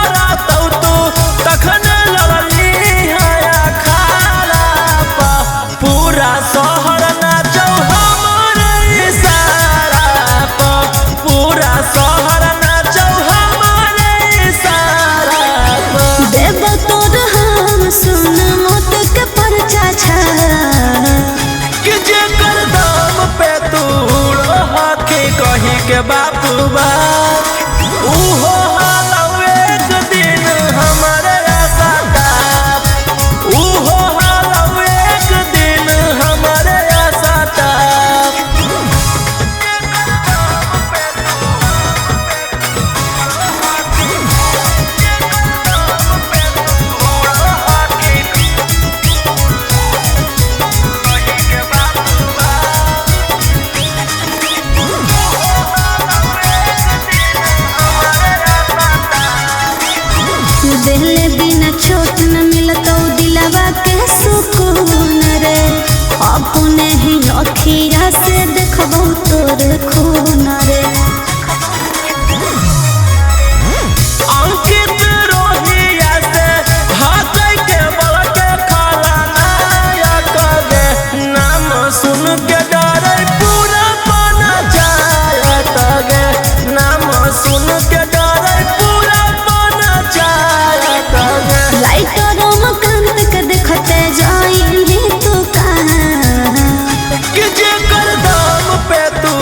करा तू तखन लड़ली हया खाला पा पूरा शहर नाचौ हमरे इशारा पा पूरा शहर नाचौ हमरे इशारा पा देव तोर हम सुन मौत के परचा छा कि जेकर दाम पे तू हाथी कही के बापू बा उहो हालौ एक दिन हमारे आशा टाप उहो हालौ एक दिन हमारे आशा टाप देहले बिना छोट न मिलतौ दिलवा के सुकून रे अपने ही अखिया से देखबौ तोर खून रे अंकित रोहिया से हाथ के बल के खाला नायक गे नाम सुन के डरे पूरा बन जायत गे नाम सुन के डरे पूरा बन जायत गे लाइटर मकान के देखते जाइली तू कहाँ कि जेकर दाम पे तू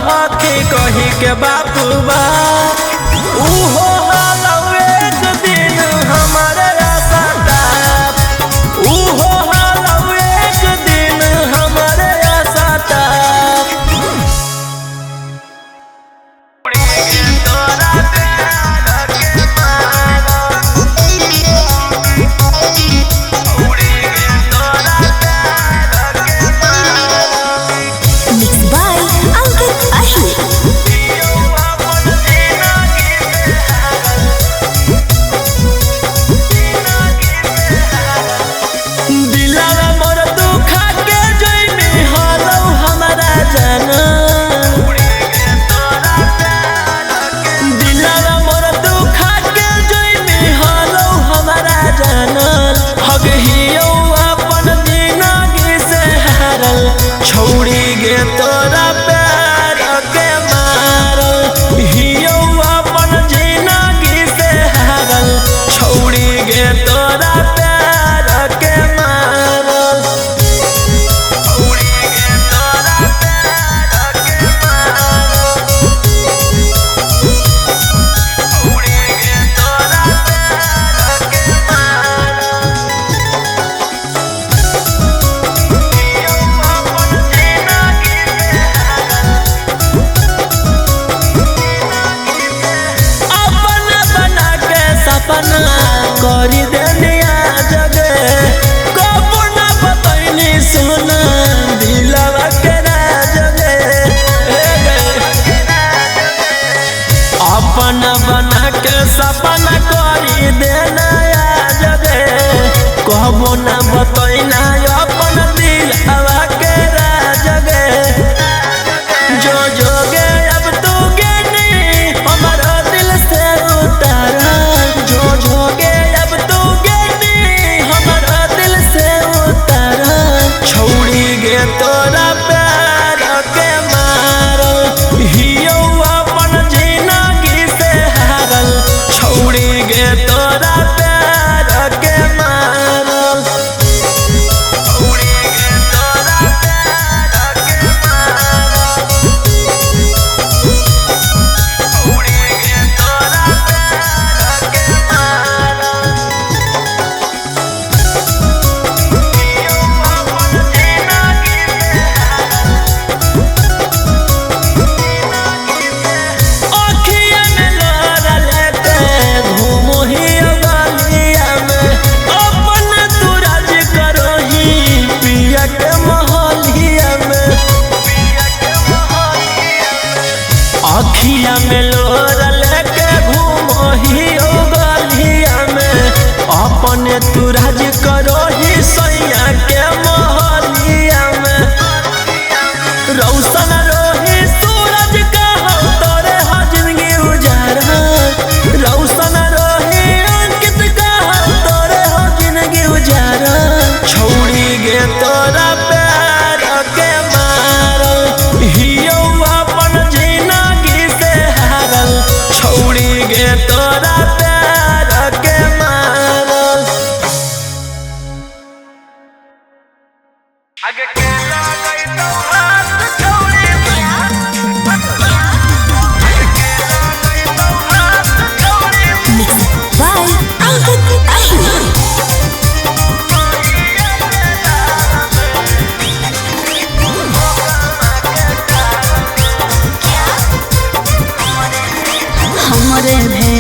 हाथी कही के बापू बा उहो हालौ एक दिन हमारे आशा टाप उहो हालौ एक दिन हमारे आशा टाप मिक्स बाय अंकित अहिर दिलवा मोर दुखा के जइनी हालौ हमारा जाना दिलवा मोर दुखा के जइनी हालौ हमारा जाना हगहियो अपन जिंदगी से हारल छोड़ी गे तोरा प्यार के मारल हियो अपन जिंदगी से हारल छोड़ी गे तोरा प्यार के मारल छोड़ी गे तोरा प्यार के मारल छोड़ी गे तोरा प्यार के मारल हियो अपन जिंदगी से अपना बना के सपना करी देनिया जगे कबो ना बतैनी सोना दिलवा के राजगे अपना बना के सपना करी देना जगे कबो ना बतैना अपन दिलवा के राजगे जो जोगे अब तू गेनी हमारा दिल से उतारा जो जोगे अब तू गेनी हमारा दिल से उतारा छोड़ी गे तोरा प्यार के मारल हियो अपन जिंदगी से हारल छोड़ी गे तोरा प्यार के मारल छोड़ी गे तोरा प्यार के मारल छोड़ी गे तोरा प्यार के मारल हियो अपन जिंदगी से अखिया में लोरा लेके घूमो ही गली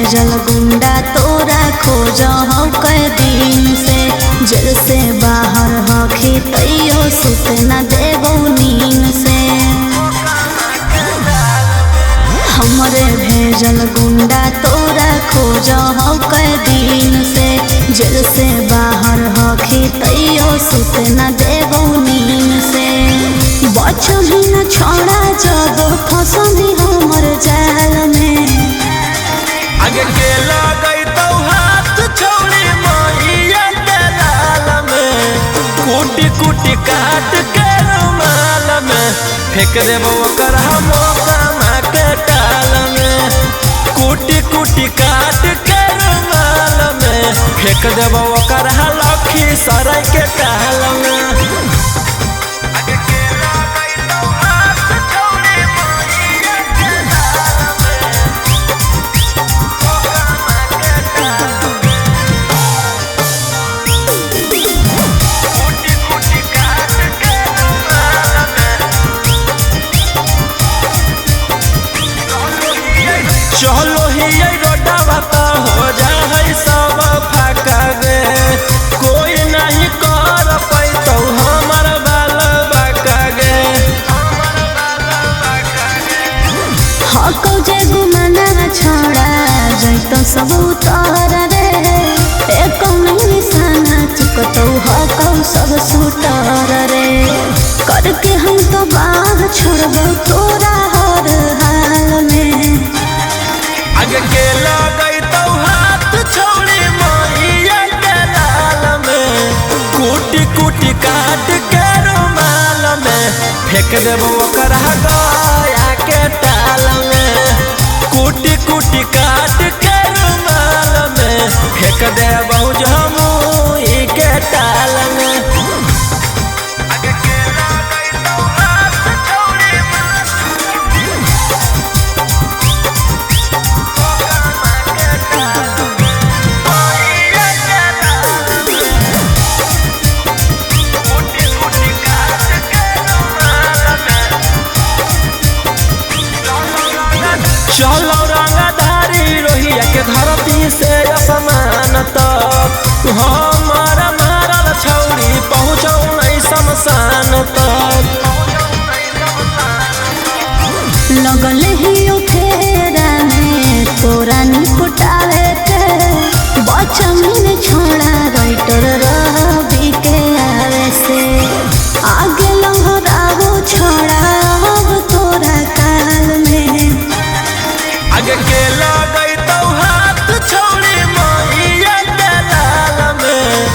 भेजल गुंडा तोरा खोज हो कई दिन से, जेल से बाहर हखी तैयो सुत न देबो नींद से। हमरे भेजल गुंडा तोरा खोज हो कई दिन से, जेल से बाहर हखी तैयो सुत न देबो नींद से। बचही न छोड़ा जब फंसनी हमर जाल में, आगे के लगई तो हाथ छोड़ी मैया के लाल में, कूटी कूटी काट के रुमाल में फेंक देबो ओकर हम कामा के टाल में। कूटी कूटी काट के रुमाल में फेंक देबो ओकर लखी सराय के टाल में। चलो ही रोडवा तो हो जाए सब फाका गे, कोई नहीं कर पैतो हमर बाल बाका गे। हको जे गुमना छोड़ा जैतो सब उतार रे, एको नहीं निशाना चुकतो हको सब सुतार रे। करके हम तो बाह छोड़बो तोरा हर हाल में, आगे के लगई तो हाथ छोड़ी मैया के लाल में, कूटी कूटी काट के रुमाल में फेंक देबो ओकर गया के टाल में। कूटी कूटी काट के रुमाल में फेंक देबो जमुई के टाल में। चलो रंगधारी रोहिया के धरती से असमान तक, हमारा मारल छौरी पहुँचौ नहीं शमशान तक। लगल ही फेरा में तोरा निपटावे के, बचमी छोड़ा राइटर रवि के आवे से। आगे लहरावो छोड़ा अब तोरा काल में, आगे के लगई तो हाथ छोड़ी मैया के लाल में,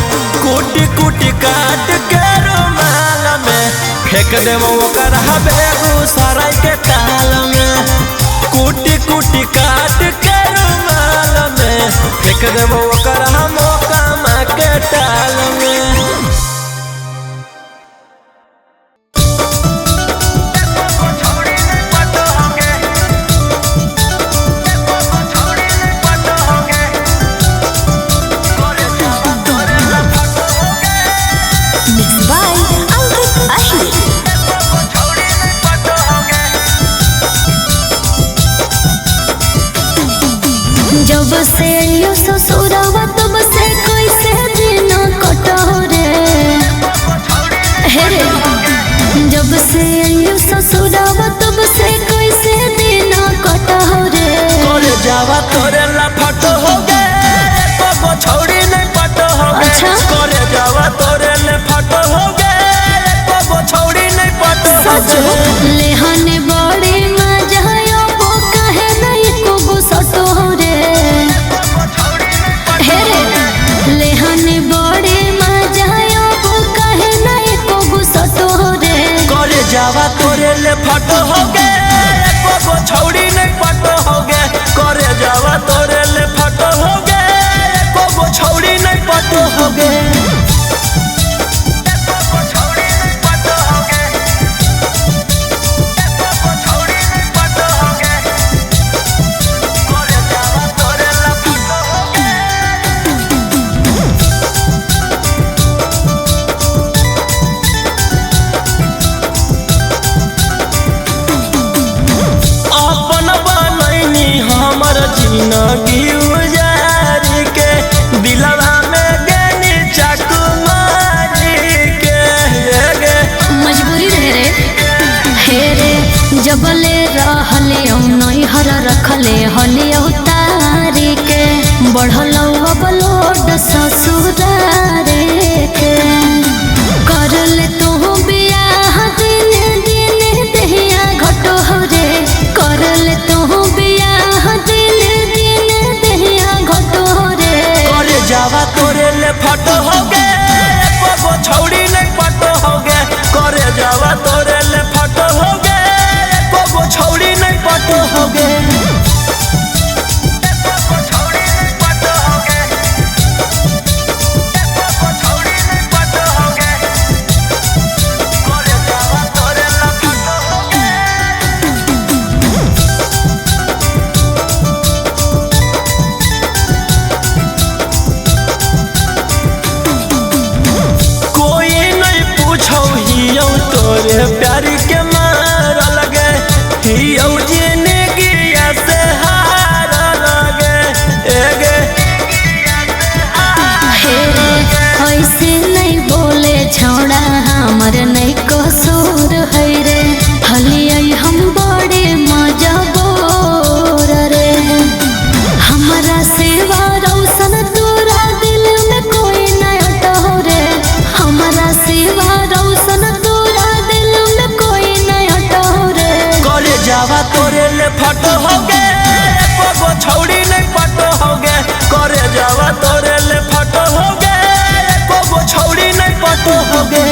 कूटी कूटी काट के रुमाल में फेंक देबो ओकर बेगूसराय के टाल में। कूटी कूटी काट के रुमाल में फेंक देबो ओकर कामा के टाल में। जब से यो ससुरवा तब से कैसे दिन कटो रे, हे रे। जब से यो ससुरवा तब से कैसे दिन कटो रे, करे जावा तोरे लफट हो गे, को छोड़ी नहीं पटो हो गे। अच्छा। करे जावा तोरे लफट हो गे, को छोड़ी नहीं पटो हो गे। लेहने बड़े मजा यो कहे नहीं को गुसटो रे, हे रे। लेहने बड़े मजा यो कहे नहीं को गुसटो रे, करे जावा तोरे लफट हो गे, को छोड़ी नहीं पटो हो गे। करे जावा तोरे लफट हो गे, को छोड़ी नहीं पटो हो गे। बढ़ल बलोड ससुरारे के कर ले तू बियाह दिन दिन दहिया घटो रे कर ले तू बियाह दिन दिन दहिया घटो रे करे जावा तोरे ले फटो होगे एको छौड़ी नहीं पटो होगे करे जावा तोरे ले फटो होगे एको छौड़ी नहीं पटो होगे तोरे प्यार के मार लगे हियो जिंदगी से हार लगे एगे ऐसे नहीं बोले छोड़ा हमर नहीं कसूर है रे हलिया हम बड़े मजबूर रे हमारा सेवा रौशन तोरा दिल में कोई नहीं अटो रे हमारा सेवा रौशन जावा तोरे ले फटो होगे एको छौड़ी नहीं पटो होगे करे जावा तोरे ले फटो होगे एको छौड़ी नहीं पटो होगे।